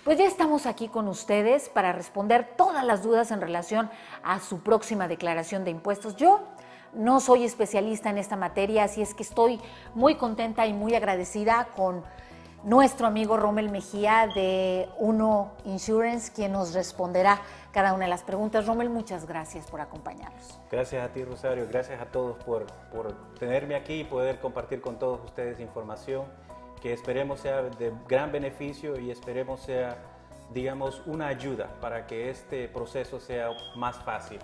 Pues ya estamos aquí con ustedes para responder todas las dudas en relación a su próxima declaración de impuestos. Yo no soy especialista en esta materia, así es que estoy muy contenta y muy agradecida con nuestro amigo Rommel Mejía de Uno Insurance, quien nos responderá cada una de las preguntas. Rommel, muchas gracias por acompañarnos. Gracias a ti, Rosario, gracias a todos por tenerme aquí y poder compartir con todos ustedes información que esperemos sea de gran beneficio y esperemos sea, digamos, una ayuda para que este proceso sea más fácil.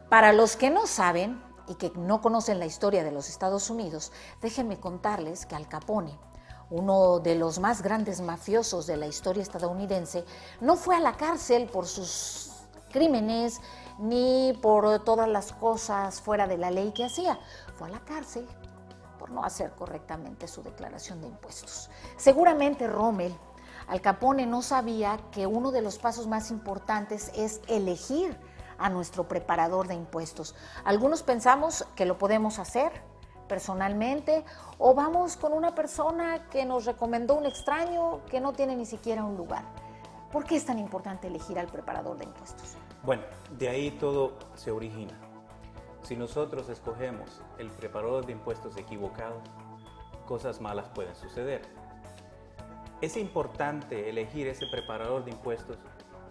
Para los que no saben y que no conocen la historia de los Estados Unidos, déjenme contarles que Al Capone, uno de los más grandes mafiosos de la historia estadounidense, no fue a la cárcel por sus crímenes ni por todas las cosas fuera de la ley que hacía. Fue a la cárcel por no hacer correctamente su declaración de impuestos. Seguramente Rommel, Al Capone no sabía que uno de los pasos más importantes es elegir a nuestro preparador de impuestos. Algunos pensamos que lo podemos hacer personalmente o vamos con una persona que nos recomendó un extraño que no tiene ni siquiera un lugar. ¿Por qué es tan importante elegir al preparador de impuestos? Bueno, de ahí todo se origina. Si nosotros escogemos el preparador de impuestos equivocado, cosas malas pueden suceder. Es importante elegir ese preparador de impuestos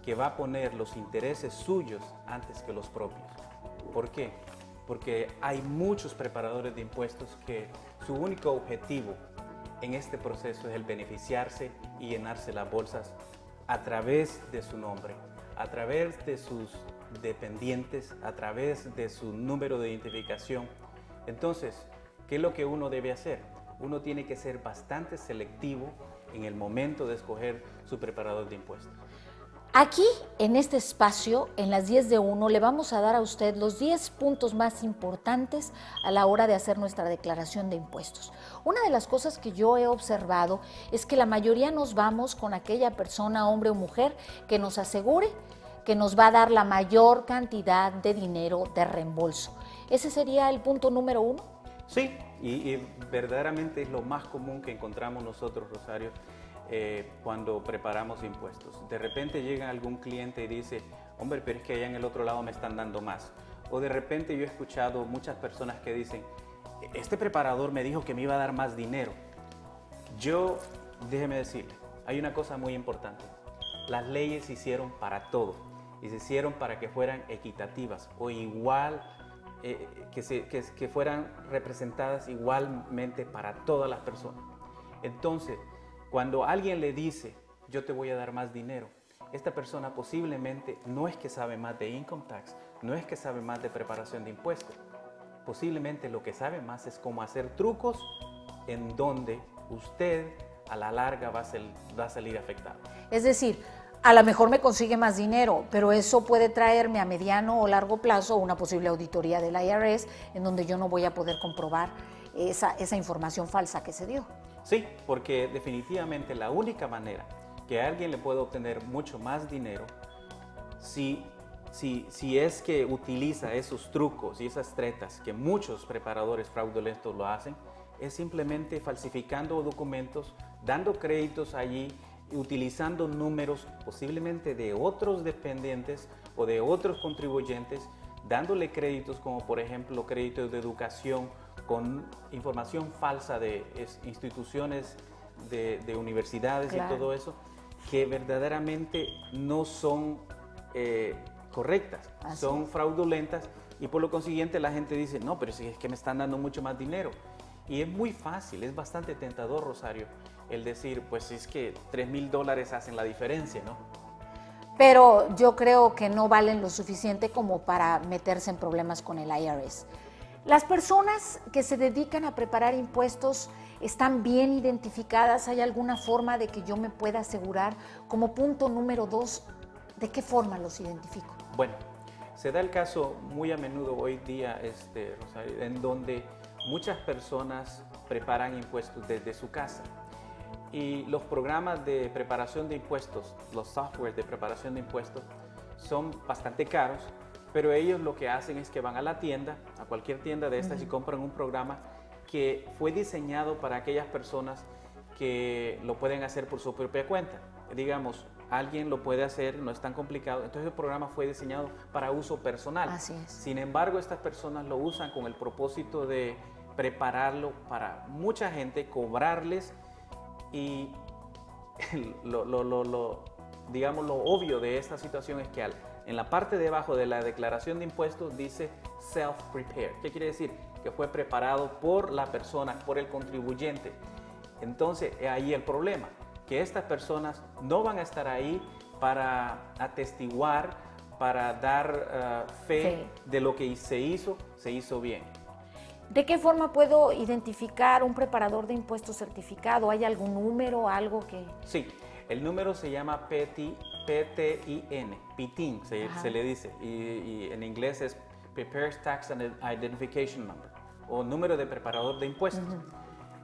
que va a poner los intereses suyos antes que los propios. ¿Por qué? Porque hay muchos preparadores de impuestos que su único objetivo en este proceso es el beneficiarse y llenarse las bolsas a través de su nombre, a través de sus dependientes, a través de su número de identificación. Entonces, ¿qué es lo que uno debe hacer? Uno tiene que ser bastante selectivo en el momento de escoger su preparador de impuestos. Aquí, en este espacio, en las 10 de 1, le vamos a dar a usted los 10 puntos más importantes a la hora de hacer nuestra declaración de impuestos. Una de las cosas que yo he observado es que la mayoría nos vamos con aquella persona, hombre o mujer, que nos asegure que nos va a dar la mayor cantidad de dinero de reembolso. ¿Ese sería el punto número 1? Sí, y verdaderamente es lo más común que encontramos nosotros, Rosario, cuando preparamos impuestos. De repente llega algún cliente y dice, hombre, pero es que allá en el otro lado me están dando más. O de repente yo he escuchado muchas personas que dicen, este preparador me dijo que me iba a dar más dinero. Déjeme decirle, hay una cosa muy importante. Las leyes se hicieron para todo y se hicieron para que fueran equitativas o igual, que fueran representadas igualmente para todas las personas. Entonces, cuando alguien le dice, yo te voy a dar más dinero, esta persona posiblemente no es que sabe más de income tax, no es que sabe más de preparación de impuestos. Posiblemente lo que sabe más es cómo hacer trucos en donde usted a la larga va a salir afectado. Es decir, a lo mejor me consigue más dinero, pero eso puede traerme a mediano o largo plazo una posible auditoría del IRS en donde yo no voy a poder comprobar esa información falsa que se dio. Sí, porque definitivamente la única manera que alguien le pueda obtener mucho más dinero si si es que utiliza esos trucos y esas tretas que muchos preparadores fraudulentos lo hacen, es simplemente falsificando documentos, dando créditos allí, utilizando números posiblemente de otros dependientes o de otros contribuyentes, dándole créditos como por ejemplo créditos de educación con información falsa de instituciones de universidades. Claro. Y todo eso, que verdaderamente no son correctas, son fraudulentas, y por lo consiguiente la gente dice, no, pero si es que me están dando mucho más dinero. Y es muy fácil, es bastante tentador, Rosario, el decir, pues es que $3,000 hacen la diferencia, ¿no? Pero yo creo que no valen lo suficiente como para meterse en problemas con el IRS. Las personas que se dedican a preparar impuestos están bien identificadas. ¿Hay alguna forma de que yo me pueda asegurar? Como punto número 2, ¿de qué forma los identifico? Bueno, se da el caso muy a menudo hoy día, Rosario, en donde muchas personas preparan impuestos desde su casa. Y los programas de preparación de impuestos, los software de preparación de impuestos, son bastante caros, pero ellos lo que hacen es que van a la tienda, a cualquier tienda de estas, y compran un programa que fue diseñado para aquellas personas que lo pueden hacer por su propia cuenta. Digamos, alguien lo puede hacer, no es tan complicado, entonces el programa fue diseñado para uso personal. Así es. Sin embargo, estas personas lo usan con el propósito de prepararlo para mucha gente, cobrarles, y digamos, lo obvio de esta situación es que en la parte de abajo de la declaración de impuestos dice self-prepared. ¿Qué quiere decir? Que fue preparado por la persona, por el contribuyente. Entonces, ahí el problema, que estas personas no van a estar ahí para atestiguar, para dar fe de lo que se hizo bien. ¿De qué forma puedo identificar un preparador de impuestos certificado? ¿Hay algún número, algo que...? Sí, el número se llama PTIN, se le dice, y en inglés es Prepares Tax and Identification Number, o número de preparador de impuestos.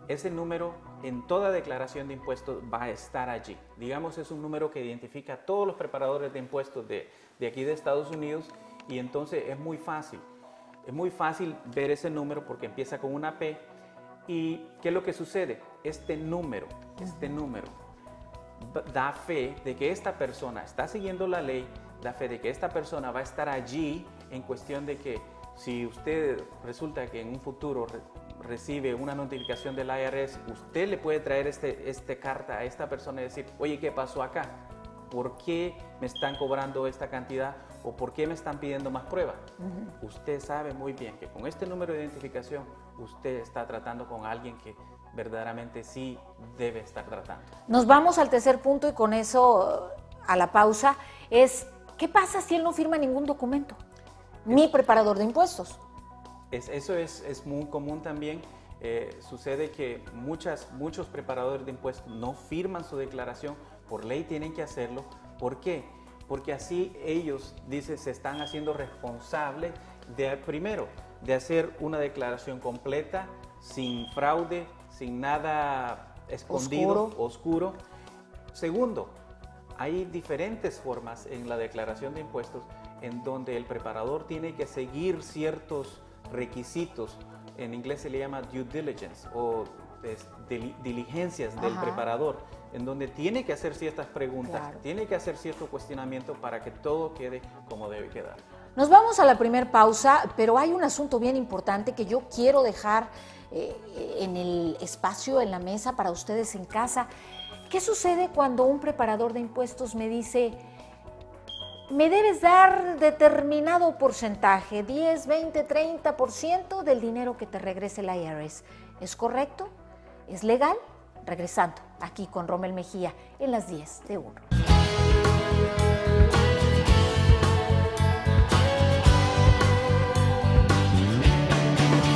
Ese número en toda declaración de impuestos va a estar allí. Digamos, es un número que identifica a todos los preparadores de impuestos de aquí de Estados Unidos, y entonces es muy fácil. Es muy fácil ver ese número porque empieza con una P. ¿Y qué es lo que sucede? Este número da fe de que esta persona está siguiendo la ley, da fe de que esta persona va a estar allí, en cuestión de que si usted resulta que en un futuro recibe una notificación del IRS, usted le puede traer esta carta a esta persona y decir, oye, ¿qué pasó acá? ¿Por qué me están cobrando esta cantidad? ¿O por qué me están pidiendo más pruebas? Usted sabe muy bien que con este número de identificación usted está tratando con alguien que verdaderamente sí debe estar tratando. Nos vamos al tercer punto, y con eso a la pausa, ¿qué pasa si él no firma ningún documento? Mi preparador de impuestos. Eso es muy común también. Sucede que muchos preparadores de impuestos no firman su declaración. Por ley tienen que hacerlo. ¿Por qué? Porque así ellos, dice, se están haciendo responsables primero, de hacer una declaración completa, sin fraude, sin nada escondido, oscuro. Segundo, hay diferentes formas en la declaración de impuestos en donde el preparador tiene que seguir ciertos requisitos. En inglés se le llama due diligence, o diligencias del preparador, en donde tiene que hacer ciertas preguntas, tiene que hacer cierto cuestionamiento para que todo quede como debe quedar. Nos vamos a la primera pausa, pero hay un asunto bien importante que yo quiero dejar en el espacio, en la mesa para ustedes en casa. ¿Qué sucede cuando un preparador de impuestos me dice, me debes dar determinado porcentaje, 10, 20, 30% del dinero que te regrese el IRS? ¿Es correcto? ¿Es legal? Regresando aquí con Rommel Mejía en las 10 de 1.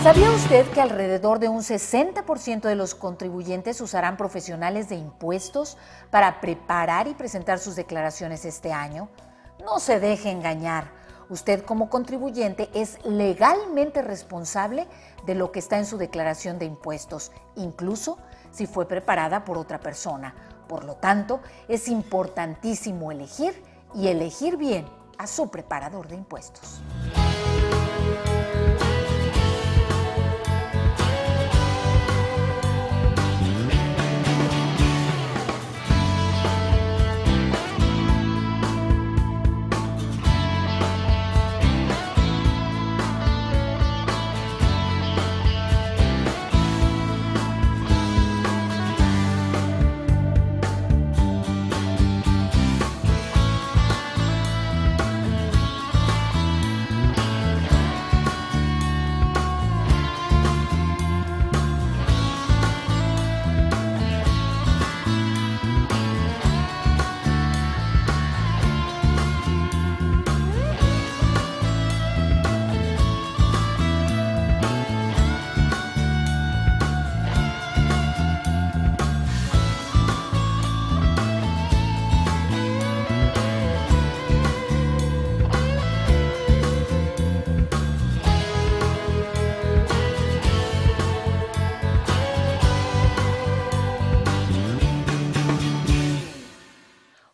¿Sabía usted que alrededor de un 60% de los contribuyentes usarán profesionales de impuestos para preparar y presentar sus declaraciones este año? No se deje engañar. Usted como contribuyente es legalmente responsable de lo que está en su declaración de impuestos, incluso si fue preparada por otra persona. Por lo tanto, es importantísimo elegir y elegir bien a su preparador de impuestos.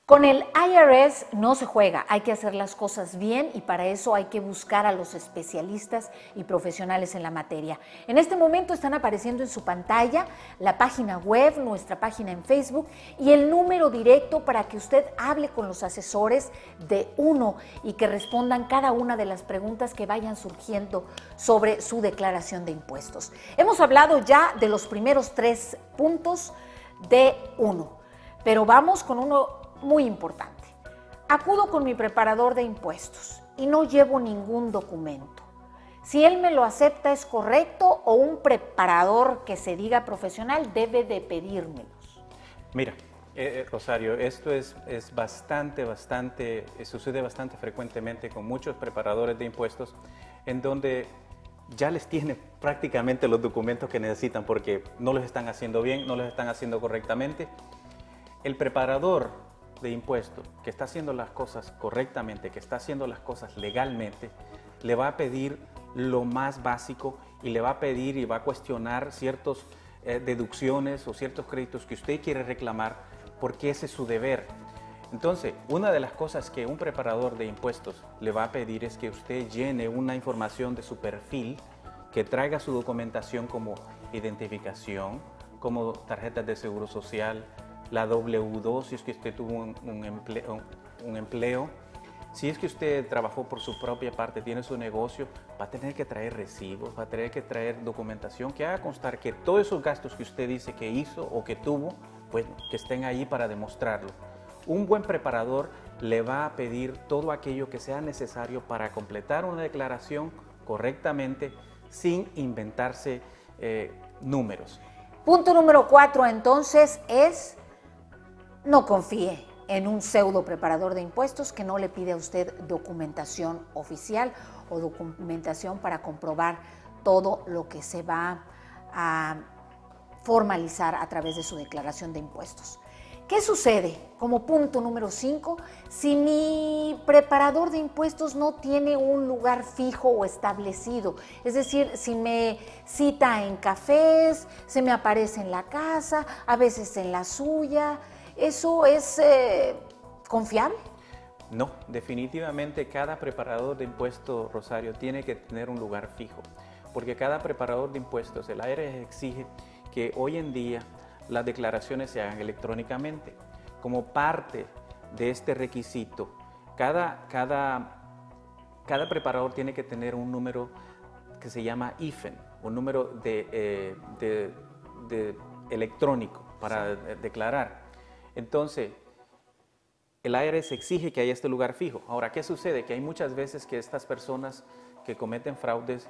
Con el IRS no se juega, hay que hacer las cosas bien y para eso hay que buscar a los especialistas y profesionales en la materia. En este momento están apareciendo en su pantalla la página web, nuestra página en Facebook y el número directo para que usted hable con los asesores de uno y que respondan cada una de las preguntas que vayan surgiendo sobre su declaración de impuestos. Hemos hablado ya de los primeros 3 puntos de uno, pero vamos con uno muy importante. Acudo con mi preparador de impuestos y no llevo ningún documento. Si él me lo acepta, ¿es correcto o un preparador que se diga profesional debe de pedírmelos? Mira, Rosario, esto es sucede bastante frecuentemente con muchos preparadores de impuestos en donde ya les tienen prácticamente los documentos que necesitan porque no los están haciendo bien, no los están haciendo correctamente. El preparador de impuestos que está haciendo las cosas correctamente, que está haciendo las cosas legalmente, le va a pedir lo más básico y le va a pedir y va a cuestionar ciertas deducciones o ciertos créditos que usted quiere reclamar porque ese es su deber. Entonces, una de las cosas que un preparador de impuestos le va a pedir es que usted llene una información de su perfil, que traiga su documentación como identificación, como tarjetas de seguro social, la W2 si es que usted tuvo un empleo, si es que usted trabajó por su propia parte, tiene su negocio, va a tener que traer recibos, va a tener que traer documentación que haga constar que todos esos gastos que usted dice que hizo o que tuvo, pues que estén ahí para demostrarlo. Un buen preparador le va a pedir todo aquello que sea necesario para completar una declaración correctamente sin inventarse números. Punto número 4 entonces es: no confíe en un pseudo preparador de impuestos que no le pide a usted documentación oficial o documentación para comprobar todo lo que se va a formalizar a través de su declaración de impuestos. ¿Qué sucede? Como punto número 5, si mi preparador de impuestos no tiene un lugar fijo o establecido, es decir, si me cita en cafés, se me aparece en la casa, a veces en la suya, ¿eso es confiable? No, definitivamente cada preparador de impuestos, Rosario, tiene que tener un lugar fijo, porque cada preparador de impuestos, el IRS exige que hoy en día las declaraciones se hagan electrónicamente. Como parte de este requisito, cada preparador tiene que tener un número que se llama IFEN, un número de electrónico para declarar. Entonces, el IRS exige que haya este lugar fijo. Ahora, ¿qué sucede? Que hay muchas veces que estas personas que cometen fraudes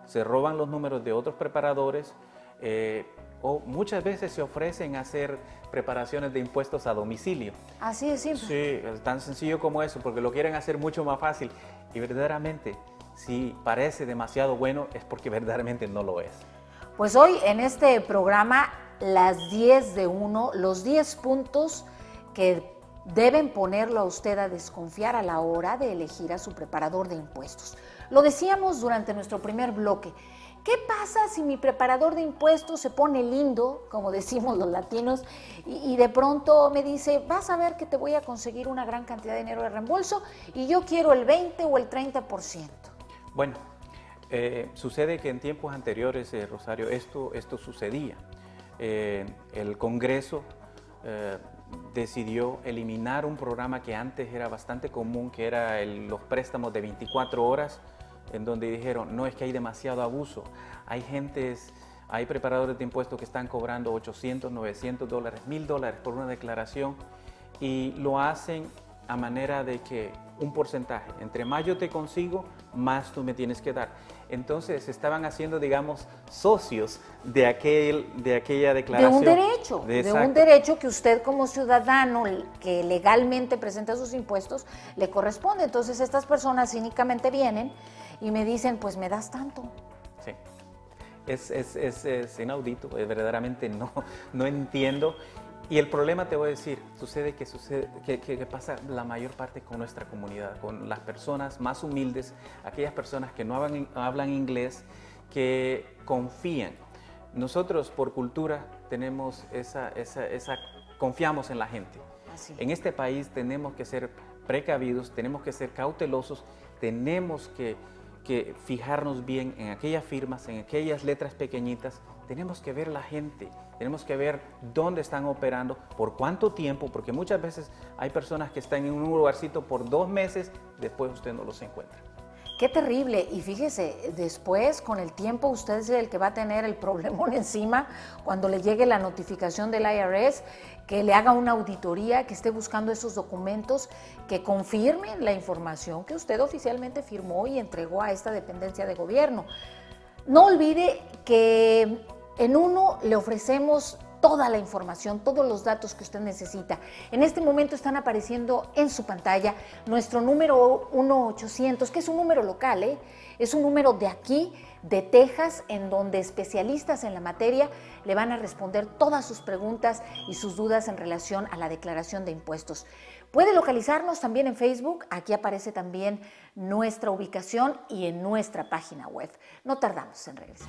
se roban los números de otros preparadores, o muchas veces se ofrecen a hacer preparaciones de impuestos a domicilio. Así de simple. Sí, es tan sencillo como eso, porque lo quieren hacer mucho más fácil. Y verdaderamente, si parece demasiado bueno, es porque verdaderamente no lo es. Pues hoy en este programa, las 10 de 1, los 10 puntos que deben ponerlo a usted a desconfiar a la hora de elegir a su preparador de impuestos. Lo decíamos durante nuestro primer bloque. ¿Qué pasa si mi preparador de impuestos se pone lindo, como decimos los latinos, y de pronto me dice, vas a ver que te voy a conseguir una gran cantidad de dinero de reembolso y yo quiero el 20 o el 30%? Bueno, sucede que en tiempos anteriores, Rosario, esto sucedía. El Congreso decidió eliminar un programa que antes era bastante común, que era los préstamos de 24 horas, en donde dijeron, no, es que hay demasiado abuso. Hay preparadores de impuestos que están cobrando $800, $900, $1,000 por una declaración y lo hacen a manera de que un porcentaje, entre más yo te consigo, más tú me tienes que dar. Entonces estaban haciendo, digamos, socios de aquella declaración. De un derecho que usted como ciudadano que legalmente presenta sus impuestos le corresponde. Entonces estas personas cínicamente vienen y me dicen, pues me das tanto. Sí, es inaudito, verdaderamente no entiendo. Y el problema, te voy a decir, que pasa la mayor parte con nuestra comunidad, con las personas más humildes, aquellas personas que no hablan inglés, que confían. Nosotros por cultura tenemos confiamos en la gente. Así. En este país tenemos que ser precavidos, tenemos que ser cautelosos, tenemos que fijarnos bien en aquellas firmas, en aquellas letras pequeñitas. Tenemos que ver la gente, tenemos que ver dónde están operando, por cuánto tiempo, porque muchas veces hay personas que están en un lugarcito por 2 meses, después usted no los encuentra. Qué terrible. Y fíjese, después con el tiempo usted es el que va a tener el problemón encima cuando le llegue la notificación del IRS, que le haga una auditoría, que esté buscando esos documentos que confirmen la información que usted oficialmente firmó y entregó a esta dependencia de gobierno. No olvide que en Uno le ofrecemos toda la información, todos los datos que usted necesita. En este momento están apareciendo en su pantalla nuestro número 1-800, que es un número local, es un número de aquí, de Texas, en donde especialistas en la materia le van a responder todas sus preguntas y sus dudas en relación a la declaración de impuestos. Puede localizarnos también en Facebook, aquí aparece también nuestra ubicación y en nuestra página web. No tardamos en regresar.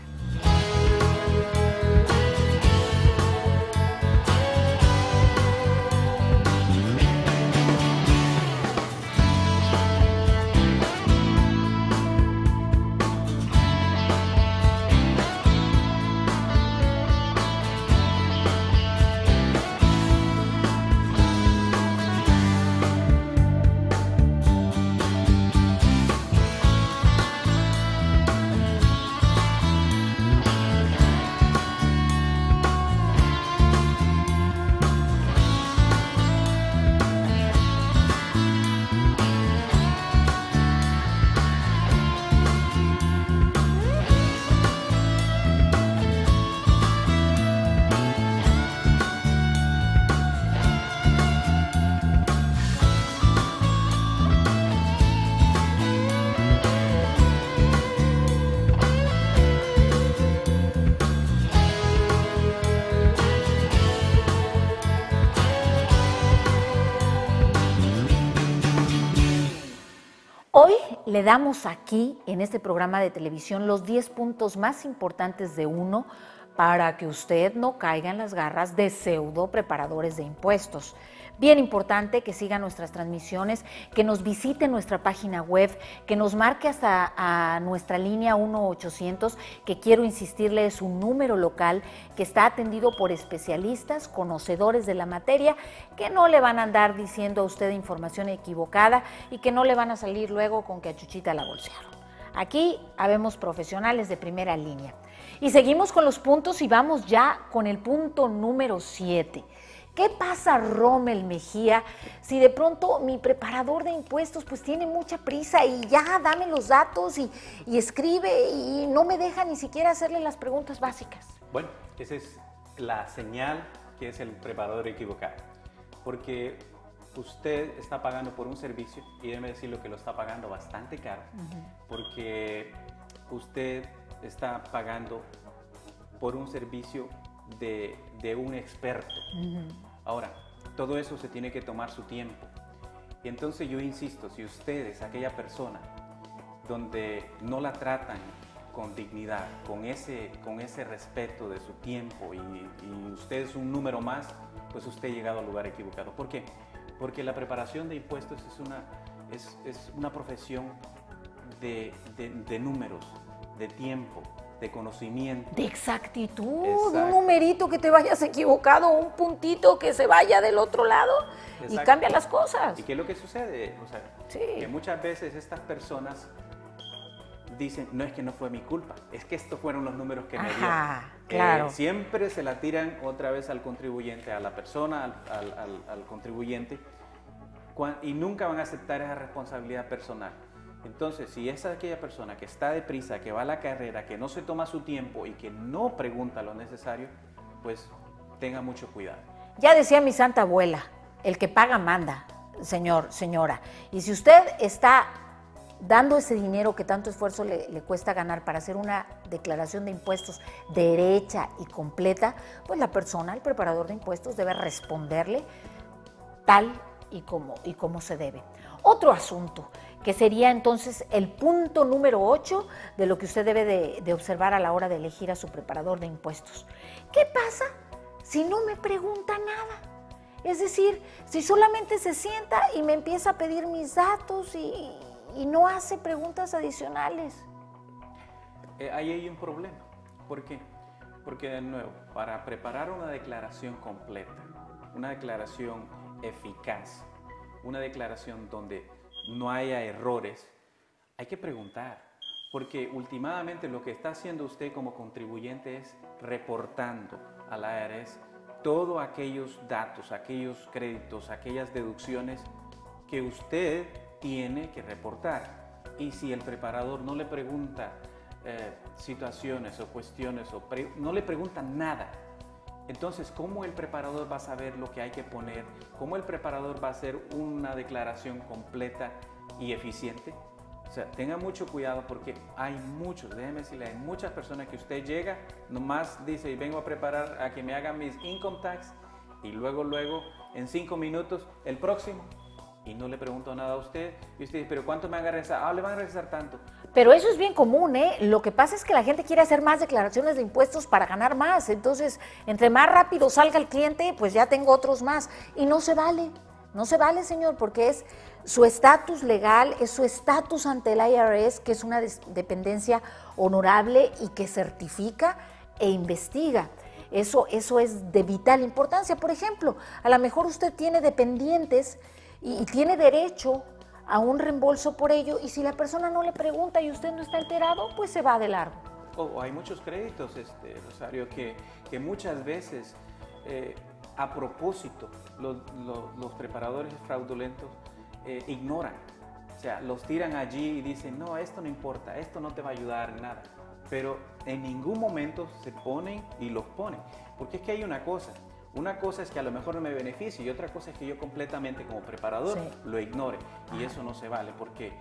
Hoy le damos aquí, en este programa de televisión, los 10 puntos más importantes de Uno para que usted no caiga en las garras de pseudo preparadores de impuestos. Bien importante que siga nuestras transmisiones, que nos visite nuestra página web, que nos marque hasta a nuestra línea 1-800, que quiero insistirle es un número local que está atendido por especialistas, conocedores de la materia, que no le van a andar diciendo a usted información equivocada y que no le van a salir luego con que a Chuchita la bolsearon. Aquí habemos profesionales de primera línea. Y seguimos con los puntos y vamos ya con el punto número 7. ¿Qué pasa, Rommel Mejía, si de pronto mi preparador de impuestos pues tiene mucha prisa y ya dame los datos y escribe y no me deja ni siquiera hacerle las preguntas básicas? Bueno, esa es la señal que es el preparador equivocado, porque usted está pagando por un servicio y déjeme decirlo que lo está pagando bastante caro, porque usted está pagando por un servicio de un experto. Ahora, todo eso se tiene que tomar su tiempo. Y entonces yo insisto, si usted es aquella persona donde no la tratan con dignidad, con ese respeto de su tiempo y usted es un número más, pues usted ha llegado al lugar equivocado. ¿Por qué? Porque la preparación de impuestos es una profesión de números, de tiempo, de conocimiento. De exactitud, Exacto. Un numerito que te vayas equivocado, un puntito que se vaya del otro lado. Exacto. Y cambia las cosas. ¿Y qué es lo que sucede? O sea, Sí. que muchas veces estas personas dicen, no es que no fue mi culpa, es que estos fueron los números que me dio. Claro. Siempre se la tiran otra vez al contribuyente, a la persona, al contribuyente, y nunca van a aceptar esa responsabilidad personal. Entonces, si es aquella persona que está deprisa, que va a la carrera, que no se toma su tiempo y que no pregunta lo necesario, pues tenga mucho cuidado. Ya decía mi santa abuela, el que paga manda, señor, señora. Y si usted está dando ese dinero que tanto esfuerzo le cuesta ganar para hacer una declaración de impuestos derecha y completa, pues la persona, el preparador de impuestos, debe responderle tal y como se debe. Otro asunto, que sería entonces el punto número 8 de lo que usted debe de observar a la hora de elegir a su preparador de impuestos. ¿Qué pasa si no me pregunta nada? Es decir, si solamente se sienta y me empieza a pedir mis datos y no hace preguntas adicionales. Ahí hay un problema. ¿Por qué? Porque de nuevo, para preparar una declaración completa, una declaración eficaz, una declaración donde no haya errores, hay que preguntar. Porque últimamente lo que está haciendo usted como contribuyente es reportando a la IRS todos aquellos datos, aquellos créditos, aquellas deducciones que usted tiene que reportar. Y si el preparador no le pregunta situaciones o cuestiones, no le pregunta nada, entonces, ¿cómo el preparador va a saber lo que hay que poner? ¿Cómo el preparador va a hacer una declaración completa y eficiente? O sea, tenga mucho cuidado porque hay muchos, déjeme decirle, hay muchas personas que usted llega, nomás dice, y vengo a preparar a que me hagan mis income tax, y luego, en 5 minutos, el próximo, y no le pregunto nada a usted, y usted dice, ¿pero cuánto me van a regresar? Le van a regresar tanto. Pero eso es bien común, ¿eh? Lo que pasa es que la gente quiere hacer más declaraciones de impuestos para ganar más. Entonces, entre más rápido salga el cliente, pues ya tengo otros más. Y no se vale. No se vale, señor, porque es su estatus legal, es su estatus ante el IRS, que es una dependencia honorable y que certifica e investiga. Eso es de vital importancia. Por ejemplo, a lo mejor usted tiene dependientes y tiene derecho a un reembolso por ello, y si la persona no le pregunta y usted no está enterado, pues se va de largo. Hay muchos créditos, Rosario, que muchas veces, a propósito, los preparadores fraudulentos ignoran. O sea, los tiran allí y dicen, no, esto no importa, esto no te va a ayudar en nada. Pero en ningún momento se ponen y los ponen. Porque es que hay una cosa es que a lo mejor no me beneficie y otra cosa es que yo completamente como preparador lo ignore. Y eso no se vale porque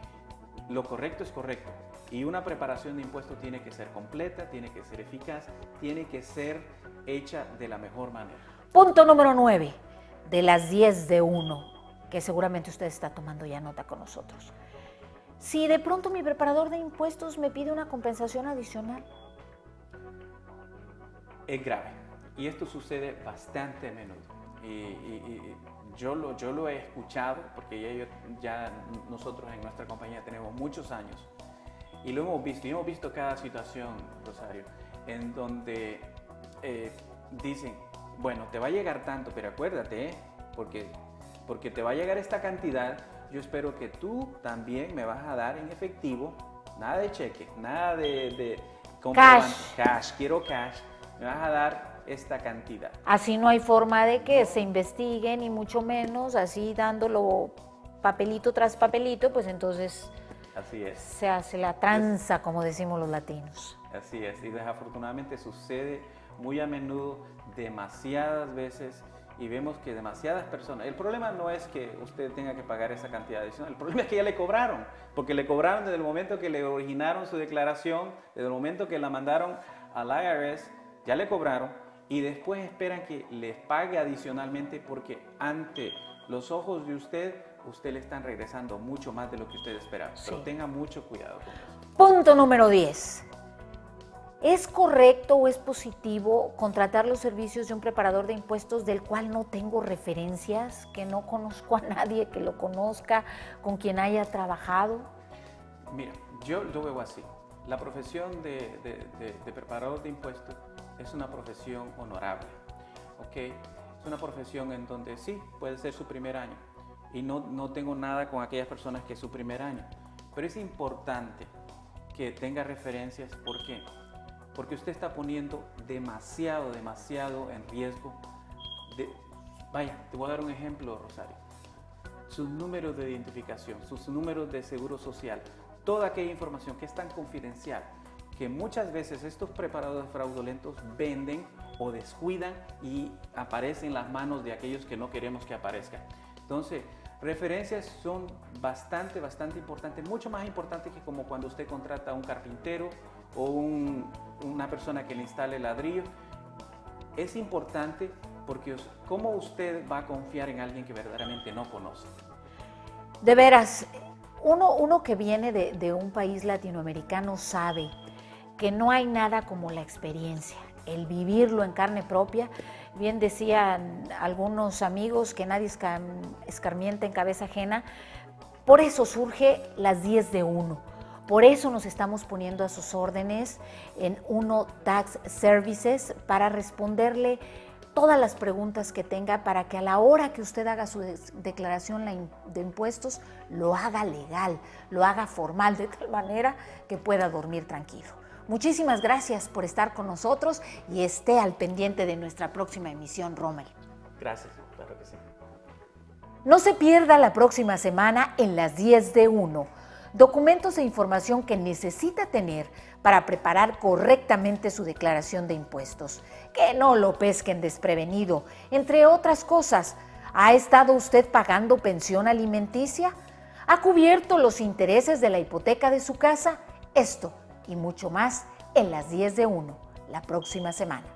lo correcto es correcto. Y una preparación de impuestos tiene que ser completa, tiene que ser eficaz, tiene que ser hecha de la mejor manera. Punto número 9, de las 10 de 1, que seguramente usted está tomando ya nota con nosotros. Si de pronto mi preparador de impuestos me pide una compensación adicional. Es grave. Y esto sucede bastante a menudo. Y yo lo he escuchado porque ya nosotros en nuestra compañía tenemos muchos años y lo hemos visto. Y hemos visto cada situación, Rosario, en donde dicen, bueno, te va a llegar tanto, pero acuérdate, porque te va a llegar esta cantidad, yo espero que tú también me vas a dar en efectivo, nada de cheque, nada de cash, quiero cash, me vas a dar esta cantidad. Así no hay forma de que se investigue, ni mucho menos, así dándolo papelito tras papelito, pues entonces así es. Se hace la tranza, como decimos los latinos. Así es, y desafortunadamente sucede muy a menudo, demasiadas veces, y vemos que demasiadas personas, el problema no es que usted tenga que pagar esa cantidad adicional, el problema es que ya le cobraron, porque le cobraron desde el momento que le originaron su declaración, desde el momento que la mandaron al IRS, ya le cobraron, y después esperan que les pague adicionalmente porque ante los ojos de usted usted le están regresando mucho más de lo que usted esperaba. Sí. Pero tenga mucho cuidado con eso. Punto número 10. ¿Es correcto o es positivo contratar los servicios de un preparador de impuestos del cual no tengo referencias, que no conozco a nadie que lo conozca, con quien haya trabajado? Mira, yo lo veo así. La profesión de preparador de impuestos es una profesión honorable, ¿ok? Es una profesión en donde sí, puede ser su primer año. Y no tengo nada con aquellas personas que es su primer año. Pero es importante que tenga referencias. ¿Por qué? Porque usted está poniendo demasiado en riesgo. Vaya, te voy a dar un ejemplo, Rosario. Sus números de identificación, sus números de seguro social, toda aquella información que es tan confidencial, que muchas veces estos preparadores fraudulentos venden o descuidan y aparecen en las manos de aquellos que no queremos que aparezcan. Entonces, referencias son bastante importantes, mucho más importantes que como cuando usted contrata a un carpintero o una persona que le instale ladrillo. Es importante porque ¿cómo usted va a confiar en alguien que verdaderamente no conoce? De veras, uno que viene de un país latinoamericano sabe que no hay nada como la experiencia, el vivirlo en carne propia. Bien decían algunos amigos que nadie escarmienta en cabeza ajena. Por eso surge las 10 de 1. Por eso nos estamos poniendo a sus órdenes en Uno Tax Services para responderle todas las preguntas que tenga para que a la hora que usted haga su declaración de impuestos lo haga legal, lo haga formal, de tal manera que pueda dormir tranquilo. Muchísimas gracias por estar con nosotros y esté al pendiente de nuestra próxima emisión, Rommel. Gracias, claro que sí. No se pierda la próxima semana en las 10 de 1. Documentos e información que necesita tener para preparar correctamente su declaración de impuestos. Que no lo pesquen desprevenido. Entre otras cosas, ¿ha estado usted pagando pensión alimenticia? ¿Ha cubierto los intereses de la hipoteca de su casa? Esto y mucho más en las 10 de 1, la próxima semana.